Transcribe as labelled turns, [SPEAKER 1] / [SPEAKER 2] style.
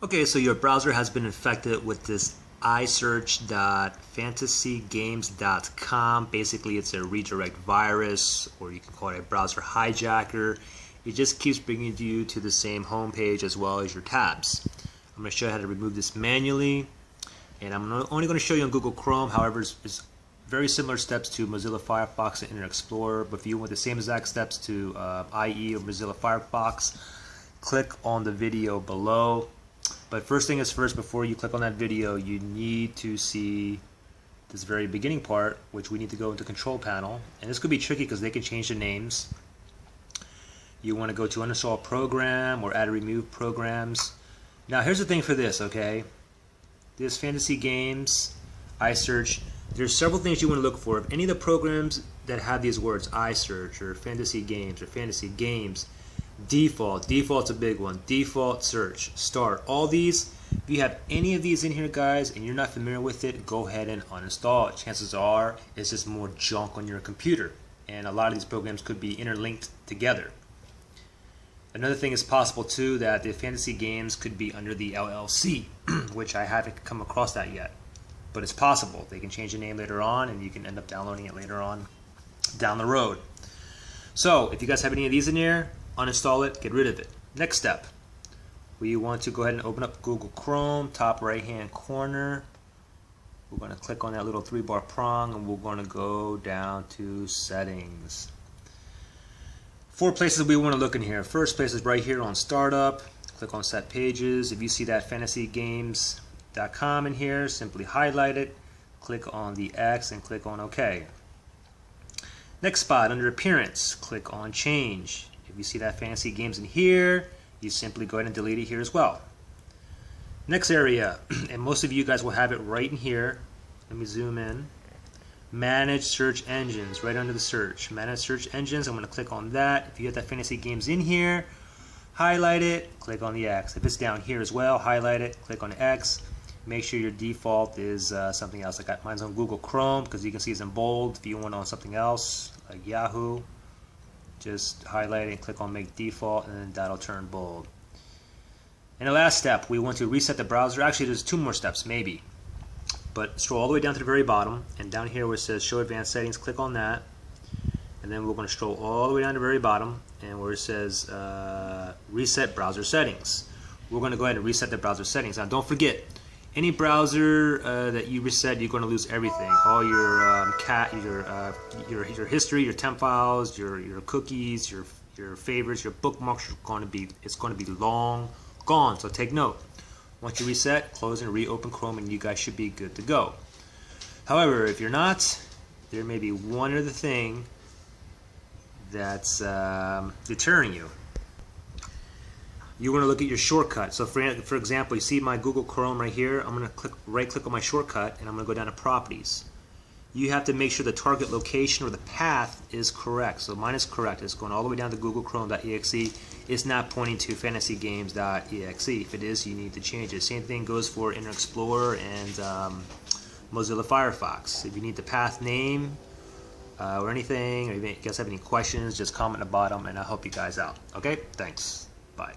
[SPEAKER 1] Okay, so your browser has been infected with this isearch.fantastigames.com. Basically, it's a redirect virus, or you can call it a browser hijacker. It just keeps bringing you to the same home page as well as your tabs. I'm going to show you how to remove this manually, and I'm only going to show you on Google Chrome. However, it's very similar steps to Mozilla Firefox and Internet Explorer, but if you want the same exact steps to IE or Mozilla Firefox, click on the video below. But first thing is first, before you click on that video, you need to see this very beginning part, which we need to go into Control Panel. And this could be tricky because they can change the names. You want to go to Uninstall Program or Add or Remove Programs. Now here's the thing for this, okay? This Fantasy Games, Isearch, there's several things you want to look for. If any of the programs that have these words, Isearch or Fantasy Games or Fantasy Games, default's a big one, default search, start, all these, if you have any of these in here, guys, and you're not familiar with it, go ahead and uninstall it. Chances are it's just more junk on your computer, and a lot of these programs could be interlinked together. Another thing is possible too, that the Fantasy Games could be under the LLC, which I haven't come across that yet, but it's possible. They can change the name later on and you can end up downloading it later on down the road. So if you guys have any of these in here, uninstall it, get rid of it. Next step, we want to go ahead and open up Google Chrome, top right hand corner. We're going to click on that little 3-bar prong and we're going to go down to settings. 4 places we want to look in here. First place is right here on startup. Click on set pages. If you see that fantastigames.com in here, simply highlight it, click on the X and click on OK. Next spot under appearance, click on change. If you see that Fantasy Games in here, you simply go ahead and delete it here as well. Next area, and most of you guys will have it right in here. Let me zoom in. Manage search engines, right under the search. Manage search engines, I'm going to click on that. If you get that Fantasy Games in here, highlight it, click on the X. If it's down here as well, highlight it, click on the X. Make sure your default is something else. I got mine's on Google Chrome because you can see it's in bold. If you want on something else, like Yahoo, just highlight it and click on make default, and then that'll turn bold. And the last step, we want to reset the browser. Actually, there's 2 more steps, maybe. But scroll all the way down to the very bottom, and down here where it says show advanced settings, click on that. And then we're going to scroll all the way down to the very bottom, and where it says reset browser settings. We're going to go ahead and reset the browser settings. Now don't forget, any browser that you reset, you're going to lose everything. All your your history, your temp files, your cookies, your favorites, your bookmarks are going to be long gone. So take note. Once you reset, close and reopen Chrome, and you guys should be good to go. However, if you're not, there may be one other thing that's deterring you. You want to look at your shortcut. So for example, you see my Google Chrome right here. I'm going to right click on my shortcut and I'm going to go down to properties. You have to make sure the target location or the path is correct. So mine is correct. It's going all the way down to Google Chrome.exe. It's not pointing to fantastigames.exe. If it is, you need to change it. Same thing goes for Internet Explorer and Mozilla Firefox. If you need the path name or anything, or if you guys have any questions, just comment at the bottom and I'll help you guys out. Okay? Thanks. Bye.